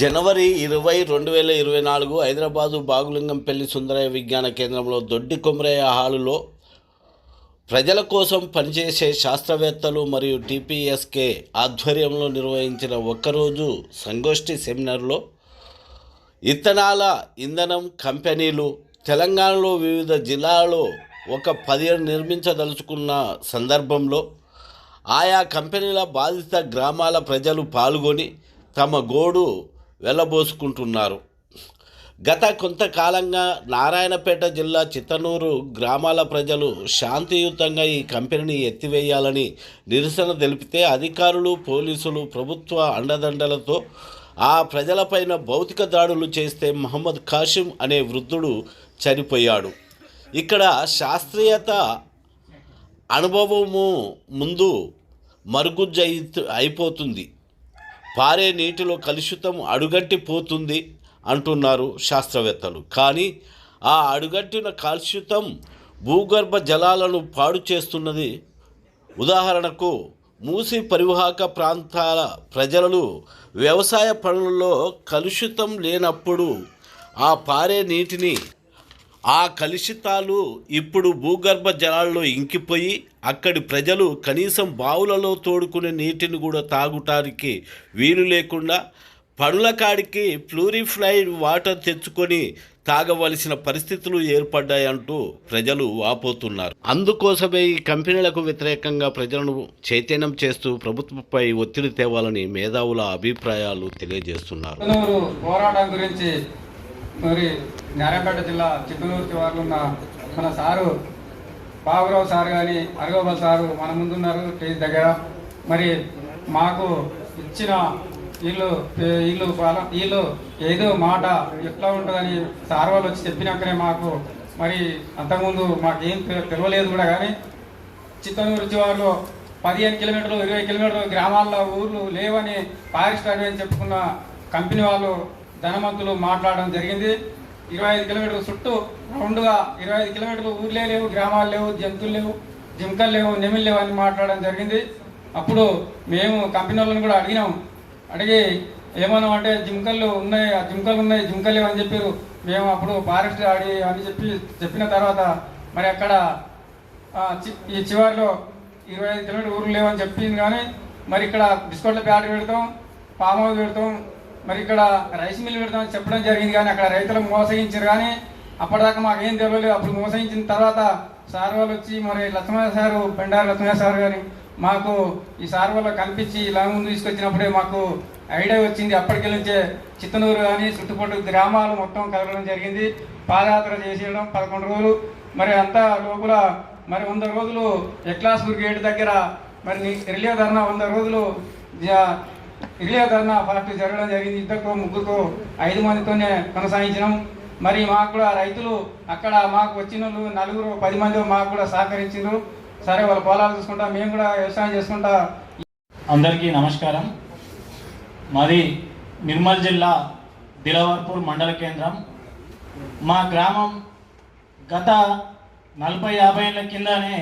జనవరి 20, 2024 హైదరాబాదు బాగులింగంపల్లి సుందరయ్య విజ్ఞాన కేంద్రంలో దొడ్డి కొమరయ్య హాలులో ప్రజల కోసం పనిచేసే శాస్త్రవేత్తలు మరియు టీపీఎస్కే ఆధ్వర్యంలో నిర్వహించిన ఒక్కరోజు సంగోష్ఠి సెమినార్లో ఇథనాల ఇంధనం కంపెనీలు తెలంగాణలో వివిధ జిల్లాలలో ఒక 17 నిర్మించదలుచుకున్న సందర్భంలో ఆయా కంపెనీల బాధిత గ్రామాల ప్రజలు పాల్గొని తమ గోడు వెళ్ళబోసుకుంటున్నారు. గత కొంతకాలంగా నారాయణపేట జిల్లా చిత్తనూరు గ్రామాల ప్రజలు శాంతియుతంగా ఈ కంపెనీని ఎత్తివేయాలని నిరసన తెలిపితే అధికారులు, పోలీసులు ప్రభుత్వ అండదండలతో ఆ ప్రజలపైన భౌతిక దాడులు చేస్తే మహమ్మద్ కాసిం అనే వృద్ధుడు చనిపోయాడు. ఇక్కడ శాస్త్రీయత అనుభవము ముందు మరుగుజ్జు అయిపోతుంది, పారే నీటిలో కలుషితం అడుగంటిపోతుంది అంటున్నారు శాస్త్రవేత్తలు. కానీ ఆ అడుగంటిన కలుషితం భూగర్భ జలాలను పాడు చేస్తున్నది. ఉదాహరణకు మూసి పరివాహక ప్రాంతాల ప్రజలు వ్యవసాయ పనులలో కలుషితం లేనప్పుడు ఆ పారే నీటిని ఆ కలుషితాలు ఇప్పుడు భూగర్భ జలాల్లో ఇంకిపోయి అక్కడి ప్రజలు కనీసం బావులలో తోడుకునే నీటిని కూడా తాగటానికి వీలు లేకుండా పనుల కాడికి ప్యూరిఫైడ్ వాటర్ తెచ్చుకొని తాగవలసిన పరిస్థితులు ఏర్పడ్డాయంటూ ప్రజలు వాపోతున్నారు. అందుకోసమే ఈ కంపెనీలకు వ్యతిరేకంగా ప్రజలను చైతన్యం చేస్తూ ప్రభుత్వంపై ఒత్తిడి తేవాలని మేధావుల అభిప్రాయాలు తెలియజేస్తున్నారు. పోరాటం గురించి మరి నారాయణపేట జిల్లా చిత్తూరు చివరిలో ఉన్న మన సారు బాబురావు సార్ కానీ అరగోబల్ సారు మన ముందున్నారు స్టేజ్ దగ్గర. మరి మాకు ఇచ్చిన వీళ్ళు ఏదో మాట ఎట్లా ఉంటుందని సార్ వాళ్ళు వచ్చి చెప్పినాకనే మాకు మరి అంతకుముందు మాకేం తెలియలేదు కూడా. కానీ చిత్తూరు చివరిలో 15 కిలోమీటర్లు 20 కిలోమీటర్లు గ్రామాల్లో ఊర్లు లేవని ఫారెస్ట్ అని చెప్పుకున్న కంపెనీ వాళ్ళు ధనవంతులు మాట్లాడడం జరిగింది. 25 కిలోమీటర్ల చుట్టూ రౌండ్గా 25 కిలోమీటర్లు ఊర్లే లేవు, గ్రామాలు లేవు, జంతువులు లేవు, జింకలు లేవు, నెమిళ్ళు లేవు అని మాట్లాడడం జరిగింది. అప్పుడు మేము కంపెనీ వాళ్ళని కూడా అడిగి ఏమన్నా అంటే జింకలు ఉన్నాయి, జింకలు లేవు అని చెప్పారు. మేము అప్పుడు ఫారెస్ట్ ఆడి అని చెప్పిన తర్వాత మరి అక్కడ ఈ చివరిలో 25 కిలోమీటర్ల ఊర్లు లేవని చెప్పింది. కానీ మరి ఇక్కడ బిస్కెట్ల ప్యాకెట్ పెడతాం, పామ్ ఆయిల్ పెడతాం, మరి ఇక్కడ రైస్ మిల్ పెడతామని చెప్పడం జరిగింది. కానీ అక్కడ రైతులకు మోసగించారు. కానీ అప్పటిదాకా మాకేం తెలియలేదు. అప్పుడు మోసగించిన తర్వాత సార్ వాళ్ళు వచ్చి మరి లక్ష్మయ్య సారు, బండారు లక్ష్మయ్య సార్ గారి మాకు ఈ సార్ వాళ్ళు కనిపించి ఇలా ముందు తీసుకొచ్చినప్పుడే మాకు ఐడియా వచ్చింది. అప్పటికెళ్ళించే చిత్తనూరు కానీ చుట్టుపక్కల గ్రామాలు మొత్తం కలగడం జరిగింది. పాదయాత్ర చేసేయడం 11 రోజులు. మరి అంతా లోపల మరి 100 రోజులు ఎక్లాస్పూర్ గేట్ దగ్గర మరి రిలే ధర్నా 100 రోజులు రిలే ధర్నా ఫస్ట్ జరగడం జరిగింది. 2 3 5 మందితోనే కొనసాగించినాం. మరి మాకు కూడా రైతులు అక్కడ మాకు వచ్చిన 4 10 మంది మాకు కూడా సహకరించారు. సరే వాళ్ళ పొలాలు చూసుకుంటా మేము కూడా వ్యవసాయం చేసుకుంటా. అందరికీ నమస్కారం. మాది నిర్మల్ జిల్లా దిలవర్పూర్ మండల కేంద్రం. మా గ్రామం గత 40-50 ఏళ్ళ కిందనే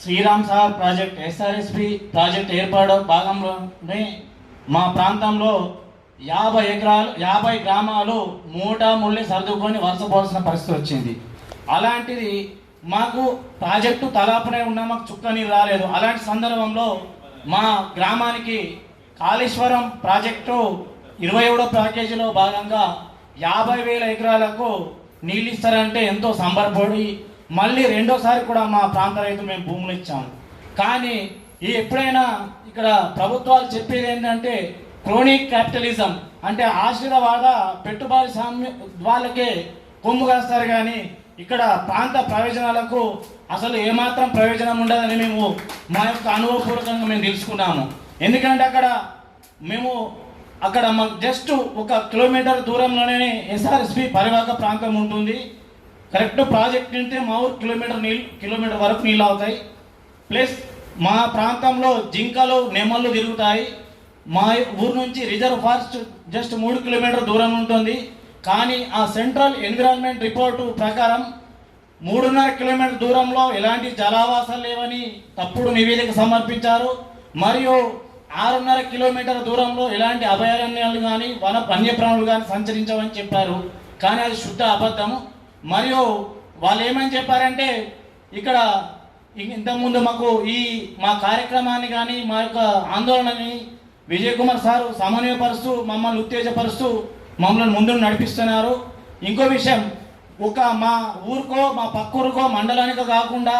Sriram Sagar project SRSP project ఏర్పడ భాగంలోనే మా ప్రాంతంలో 50 గ్రామాలు ముళ్ళి సర్దుకొని వలసపోవాల్సిన పరిస్థితి వచ్చింది. అలాంటిది మాకు ప్రాజెక్టు తలాపనే ఉన్నా మాకు చుక్క నీరు రాలేదు. అలాంటి సందర్భంలో మా గ్రామానికి కాళేశ్వరం ప్రాజెక్టు 27వ ప్యాకేజీలో భాగంగా 50,000 ఎకరాలకు నీళ్ళు ఇస్తారంటే ఎంతో సంబరపడి మళ్ళీ రెండోసారి కూడా మా ప్రాంత రైతులు మేము భూములు ఇచ్చాము. కానీ ఎప్పుడైనా ఇక్కడ ప్రభుత్వాలు చెప్పేది ఏంటంటే క్రోనిక్ క్యాపిటలిజం, అంటే ఆశ్రితవాద పెట్టుబడి వాళ్ళకే కొమ్ము కాస్తారు. కానీ ఇక్కడ ప్రాంత ప్రయోజనాలకు అసలు ఏమాత్రం ప్రయోజనం ఉండదని మేము మా యొక్క అనుభవపూర్వకంగా మేము తెలుసుకున్నాము. ఎందుకంటే అక్కడ మాకు జస్ట్ 1 కిలోమీటర్ దూరంలోనే ఎస్ఆర్ఎస్పి పరివాహక ప్రాంతం ఉంటుంది. కరెక్ట్ ప్రాజెక్ట్ అంటే మా ఊరు కిలోమీటర్ వరకు నీళ్ళు అవుతాయి. ప్లస్ మా ప్రాంతంలో జింకలు, నెమళ్ళు తిరుగుతాయి. మా ఊరు నుంచి రిజర్వ్ ఫారెస్ట్ జస్ట్ 3 కిలోమీటర్ దూరం ఉంటుంది. కానీ ఆ సెంట్రల్ ఎన్విరాన్మెంట్ రిపోర్టు ప్రకారం 3.5 కిలోమీటర్ దూరంలో ఎలాంటి జలావాసాలు లేవని తప్పుడు నివేదిక సమర్పించారు. మరియు 6.5 కిలోమీటర్ దూరంలో ఎలాంటి అభయారణ్యాలు కానీ వన్యప్రాణులు కానీ సంచరించవని చెప్పారు. కానీ అది శుద్ధ అబద్ధము. మరియు వాళ్ళు ఏమని చెప్పారంటే ఇక్కడ ఇంతకుముందు మా కార్యక్రమాన్ని కానీ మా యొక్క ఆందోళనని విజయ్ కుమార్ సారు సమన్వయపరుస్తూ మమ్మల్ని ఉత్తేజపరుస్తూ మమ్మల్ని ముందు నడిపిస్తున్నారు. ఇంకో విషయం, మా ఊరికో మా పక్క ఊరికో మండలానికో కాకుండా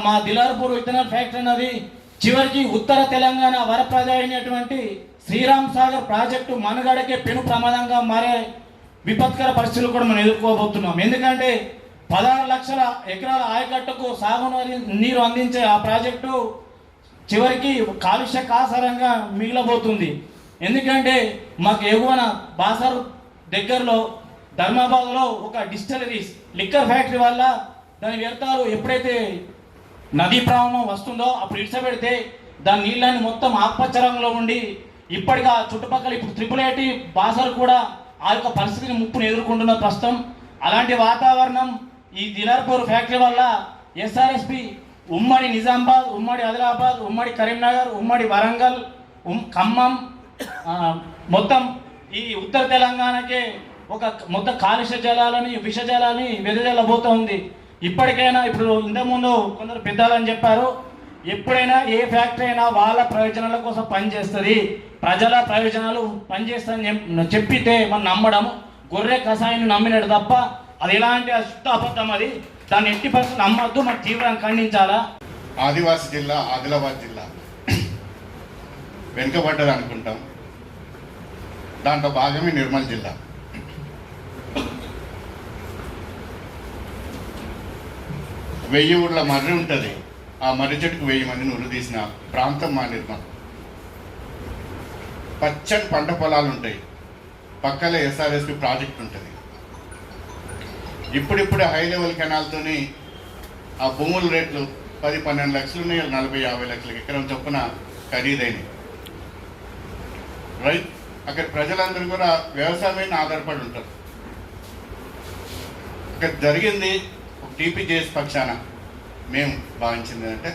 మా దిలార్పూర్ విత్తనాల ఫ్యాక్టరీ అన్నది చివరికి ఉత్తర తెలంగాణ వరప్రద అయినటువంటి శ్రీరామ్ సాగర్ ప్రాజెక్టు మనుగడకే పెను ప్రమాదంగా మారే విపత్కర పరిస్థితులు కూడా మనం ఎదుర్కోబోతున్నాం. ఎందుకంటే 16 లక్షల ఎకరాల ఆయకట్టుకు నీరు అందించే ఆ ప్రాజెక్టు చివరికి కాలుష్య కాసారంగా మిగిలబోతుంది. ఎందుకంటే మాకు ఎగువన బాసర్ దగ్గరలో ధర్మాబాద్లో ఒక డిస్టిలరీస్ లిక్కర్ ఫ్యాక్టరీ వల్ల దాని వ్యర్థాలు ఎప్పుడైతే నదీ ప్రవాహం వస్తుందో అప్పుడు ఇడ్చబెడితే దాని నీళ్ళని మొత్తం ఆకుపచ్చ రంగులో ఉండి ఇప్పటిగా చుట్టుపక్కల ఇప్పుడు 888 బాసర్ కూడా ఆ యొక్క పరిస్థితిని ముప్పును ఎదుర్కొంటున్న ప్రస్తుతం. అలాంటి వాతావరణం ఈ దిలార్పూర్ ఫ్యాక్టరీ వల్ల ఎస్ఆర్ఎస్పి ఉమ్మడి నిజామాబాద్, ఉమ్మడి ఆదిలాబాద్, ఉమ్మడి కరీంనగర్, ఉమ్మడి వరంగల్, ఖమ్మం మొత్తం ఈ ఉత్తర తెలంగాణకే ఒక మొత్తం కాలుష్య జలాలని విష జలాలని వెదజల్లబోతూ ఉంది. ఇప్పటికైనా ఇప్పుడు ఇంతకుముందు కొందరు పెద్దలని చెప్పారు, ఎప్పుడైనా ఏ ఫ్యాక్టరీ అయినా వాళ్ళ ప్రయోజనాల కోసం పనిచేస్తుంది, ప్రజల ప్రయోజనాలు పనిచేస్తుందని చెప్పితే మనం నమ్మడం గొర్రె కషాయాన్ని నమ్మినట్టు తప్ప అది ఎలాంటి శుద్ధ అబద్ధం. అది దాన్ని ఎట్టి పరిస్థితులు నమ్మద్దు, మనం తీవ్రంగా ఖండించాలా. ఆదివాసీ జిల్లా ఆదిలాబాద్ జిల్లా వెనుకబడ్డది అనుకుంటాం. దాంట్లో భాగమే నిర్మల్ జిల్లా. వెయ్యి ఊళ్ళ మర్రి ఉంటుంది. ఆ మర్రి చెట్టుకు 1000 మందిని ఉరిదీసిన ప్రాంతం మా నిర్మల్. పచ్చని పంట పొలాలు ఉంటాయి, పక్కనే ఎస్ఆర్ఎస్పి ప్రాజెక్ట్ ఉంటుంది. ఇప్పుడిప్పుడే హై లెవెల్ కెనాల్తోని ఆ భూముల రేట్లు 10-12 లక్షలు ఉన్నాయి, 40-50 లక్షలకి ఎకరం చొప్పున ఖరీదైనవి. అక్కడ ప్రజలందరూ కూడా వ్యవసాయం మీద ఆధారపడి ఉంటారు. ఇక్కడ జరిగింది టీపీజేఎస్ పక్షాన మేము భావించింది అంటే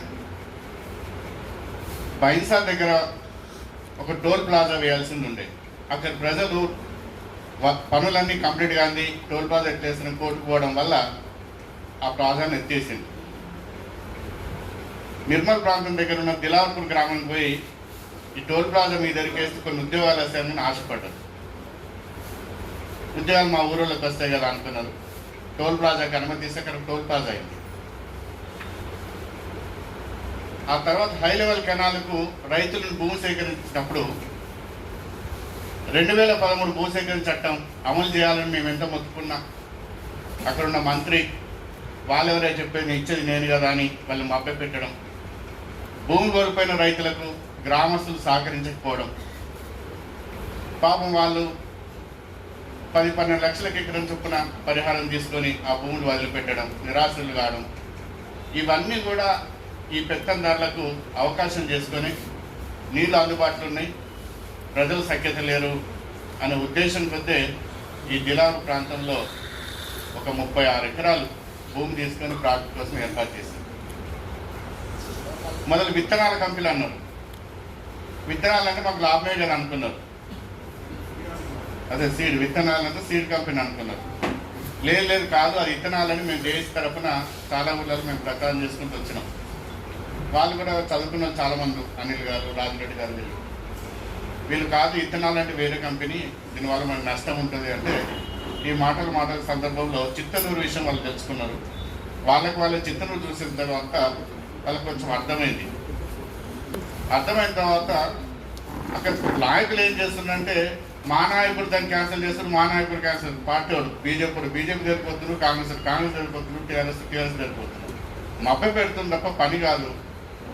బైన్సా దగ్గర ఒక టోల్ ప్లాజా వేయాల్సింది ఉండే. అక్కడ ప్రజలు పనులన్నీ కంప్లీట్గా అంది టోల్ ప్లాజా ఎత్తేసిన కోటుకుపోవడం వల్ల ఆ ప్లాజాను ఎత్తేసింది. నిర్మల్ ప్రాంతం దగ్గర ఉన్న దిలార్పూర్ గ్రామానికి పోయి ఈ టోల్ ప్లాజా మీద ఎరికేసి కొన్ని ఉద్యోగాలు వస్తాయని ఆశపడ్డారు. ఉద్యోగాలు మా ఊళ్ళోకి వస్తాయి కదా అనుకున్నారు. టోల్ ప్లాజాకి అనుమతిస్తే అక్కడ టోల్ ప్లాజా అయింది. ఆ తర్వాత హై లెవెల్ కెనాల్కు రైతులను భూమి సేకరించినప్పుడు 2013 భూసేకరణ చట్టం అమలు చేయాలని మేము ఎంత మొత్తుకున్నా అక్కడున్న మంత్రి వాళ్ళెవరే చెప్పేది ఇచ్చేది నేను కదా అని వాళ్ళు మభ్యపెట్టడం, భూమి కోల్పోయిన రైతులకు గ్రామస్తులు సహకరించకపోవడం, పాపం వాళ్ళు 10-12 లక్షలకి ఎకరం చొప్పున పరిహారం తీసుకొని ఆ భూములు వదిలిపెట్టడం, నిరాశలు కావడం, ఇవన్నీ కూడా ఈ పెత్తందారులకు అవకాశం చేసుకొని నీళ్ళు అందుబాటులో ఉన్నాయి, ప్రజలు సఖ్యత లేరు అనే ఉద్దేశం కొద్దే ఈ దిలార్ ప్రాంతంలో ఒక 36 ఎకరాలు భూమి తీసుకొని ప్రాజెక్ట్ కోసం ఏర్పాటు చేశారు. మొదలు విత్తనాల కంపెనీలు అన్నారు. విత్తనాలు అంటే మాకు లాభమే కదా అనుకున్నారు. అదే సీడ్ విత్తనాలంటే సీడ్ కంపెనీ అనుకున్నారు. లేదు కాదు, అది విత్తనాలని మేము దేశ తరఫున చాలా ఊళ్ళలో మేము ప్రచారం చేసుకుంటూ వచ్చినాం. వాళ్ళు కూడా చదువుకున్న చాలామంది, అనిల్ గారు, రాజిరెడ్డి గారు, వీళ్ళు కాదు విత్తనాలు అంటే వేరే కంపెనీ, దీనివల్ల మనకు నష్టం ఉంటుంది అంటే ఈ మాటల సందర్భంలో చిత్తనూరు విషయం వాళ్ళు తెలుసుకున్నారు. వాళ్ళు చిత్తనూరు చూసిన తర్వాత వాళ్ళకి కొంచెం అర్థమైంది. అర్థమైన తర్వాత అక్కడ నాయకులు ఏం చేస్తున్నారంటే మా నాయకుడు దాన్ని క్యాన్సిల్ చేస్తారు, మా నాయకుడు క్యాన్సిల్, పార్టీ వాడు బీజేపీ జరిగిపోతున్నారు, కాంగ్రెస్ జరిగిపోతున్నారు, టీఆర్ఎస్ జరిగిపోతున్నారు. మభ్య పెడుతుంది తప్ప పని కాదు.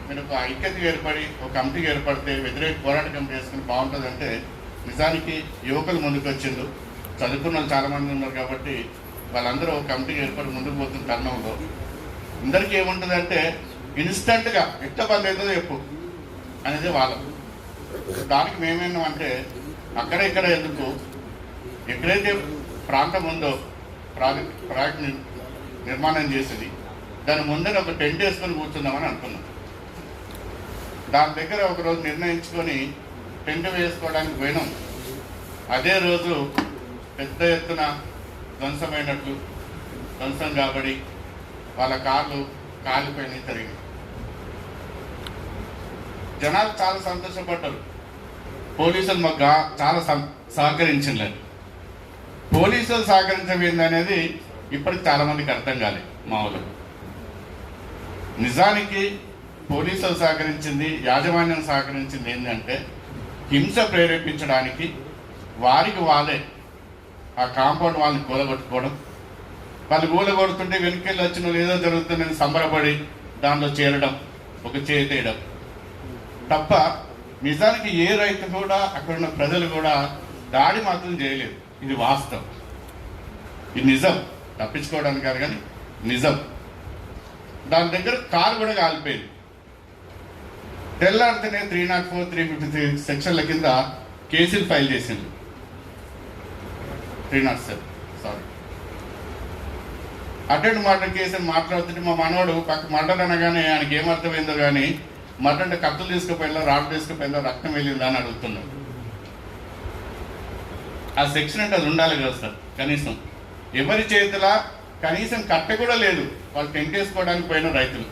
మీరు ఒక ఐక్యత ఏర్పడి ఒక కమిటీ ఏర్పడితే వ్యతిరేక పోరాట కమిటీ వేసుకుని బాగుంటుందంటే నిజానికి యువకులు ముందుకు వచ్చిండ్రు, చదువుకున్న వాళ్ళు చాలామంది ఉన్నారు కాబట్టి వాళ్ళందరూ ఒక కమిటీ ఏర్పడి ముందుకు పోతున్న తరుణంలో అందరికీ ఏముంటుందంటే ఇన్స్టంట్గా ఎంత పని అవుతుందో చెప్పు అనేది వాళ్ళ. దానికి మేమేంటే అక్కడ ఇక్కడ ఎందుకు, ఎక్కడైతే ప్రాంతం ఉందో ప్రాజెక్ట్ నిర్మాణం చేసేది. దాని ముందర ఒక టెంట్ వేసుకొని కూర్చుందామని అనుకున్నాం. దాని దగ్గర ఒకరోజు నిర్ణయించుకొని టెంట్ వేసుకోవడానికి పోయినాం. అదే రోజు పెద్ద ఎత్తున ధ్వంసం కాబడి వాళ్ళ కార్లు కాలిపోయినాయి, తిరిగి జనాలు చాలా సంతోషపడ్డారు. పోలీసులు మాకు చాలా సహకరించలేదు. పోలీసులు సహకరించడం అనేది ఇప్పటికి చాలామందికి అర్థం కాలేదు మా ఊళ్ళో. నిజానికి పోలీసులు సహకరించింది, యాజమాన్యం సహకరించింది ఏంటంటే హింస ప్రేరేపించడానికి వారికి వాళ్ళే ఆ కాంపౌండ్ వాళ్ళని కూలగొట్టుకోవడం, వాళ్ళు కూలగొడుతుంటే వెనుకెళ్ళి వచ్చిన వాళ్ళు ఏదో జరుగుతుందని సంబరపడి దానిలో చేరడం, ఒక చేతేయడం తప్ప నిజానికి ఏ రైతు కూడా అక్కడ ఉన్న ప్రజలు కూడా దాడి మాత్రం చేయలేదు. ఇది వాస్తవం, ఇది నిజం, తప్పించుకోవడానికి కాదు కానీ నిజం. దాని దగ్గర కారు కూడా కాలిపోయింది. తెల్లారితేనే 304, 353 సెక్షన్ల కింద కేసులు ఫైల్ చేసింది. 307 సారీ అటెండ్ మర్డర్ కేసుని మాట్లాడుతుంటే మా మనోడు పక్క మర్డర్ అనగానే ఆయనకి ఏమర్థమైందో కానీ మర్డర్ అంటే కత్తులు తీసుకుపోయిందా, రాళ్ళు తీసుకుపోయిందా, రక్తం వెళ్ళిందా అని అడుగుతున్నాడు. ఆ సెక్షన్ అంటే అది ఉండాలి కదా సార్. కనీసం ఎవరి చేతిలో కనీసం కట్టె కూడా లేదు. వాళ్ళు టెంట్ వేసుకోవడానికి పోయిన రైతులు,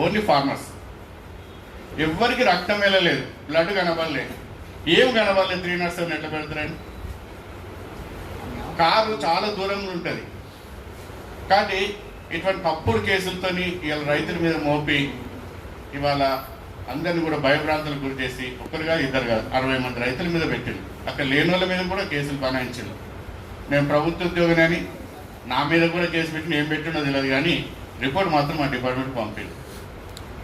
ఓన్లీ ఫార్మర్స్. ఎవరికి రక్తం వెళ్ళలేదు, బ్లడ్ కనబడలేదు, ఏం కనబడలేదు. 307 ఎట్లా పెడతారండి? కారు చాలా దూరంలో ఉంటుంది. కాబట్టి ఇటువంటి తప్పుడు కేసులతోని ఇవాళ రైతుల మీద మోపి ఇవాళ అందరిని కూడా భయభ్రాంతులకు గురి చేసి ఒకరుగా ఇద్దరు కాదు 60 మంది రైతుల మీద పెట్టింది. అక్కడ లేని వాళ్ళ మీద కూడా కేసులు బనాయించింది. నేను ప్రభుత్వ ఉద్యోగినని నా మీద కూడా కేసు పెట్టి ఏం పెట్టినో తెలియదు కానీ రిపోర్ట్ మాత్రం మా డిపార్ట్మెంట్ పంపింది.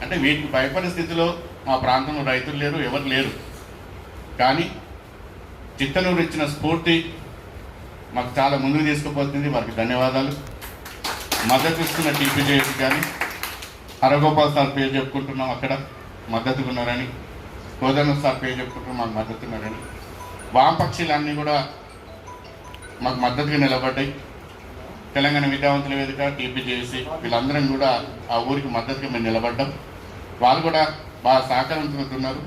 అంటే వీటికి భయపడే స్థితిలో మా ప్రాంతంలో రైతులు లేరు, ఎవరు లేరు. కానీ చిత్తనూరు ఇచ్చిన స్ఫూర్తి మాకు చాలా ముందుకు తీసుకుపోతుంది. వారికి ధన్యవాదాలు. మద్దతు ఇస్తున్న టీపీజేఎస్ కానీ హరగోపాల్ సార్ పేరు చెప్పుకుంటున్నాం, అక్కడ మద్దతుగా ఉన్నారని. కోదన్న సార్ పేరు చెప్పుకుంటున్నాం, మాకు మద్దతు ఉన్నారని. వామపక్షులన్నీ కూడా మాకు మద్దతుగా నిలబడ్డాయి. తెలంగాణ విద్యావంతుల వేదిక, టీపీజేసి వీళ్ళందరం కూడా ఆ ఊరికి మద్దతుగా మేము నిలబడ్డాం. వాళ్ళు కూడా బాగా సహకరించుకుంటున్నారు.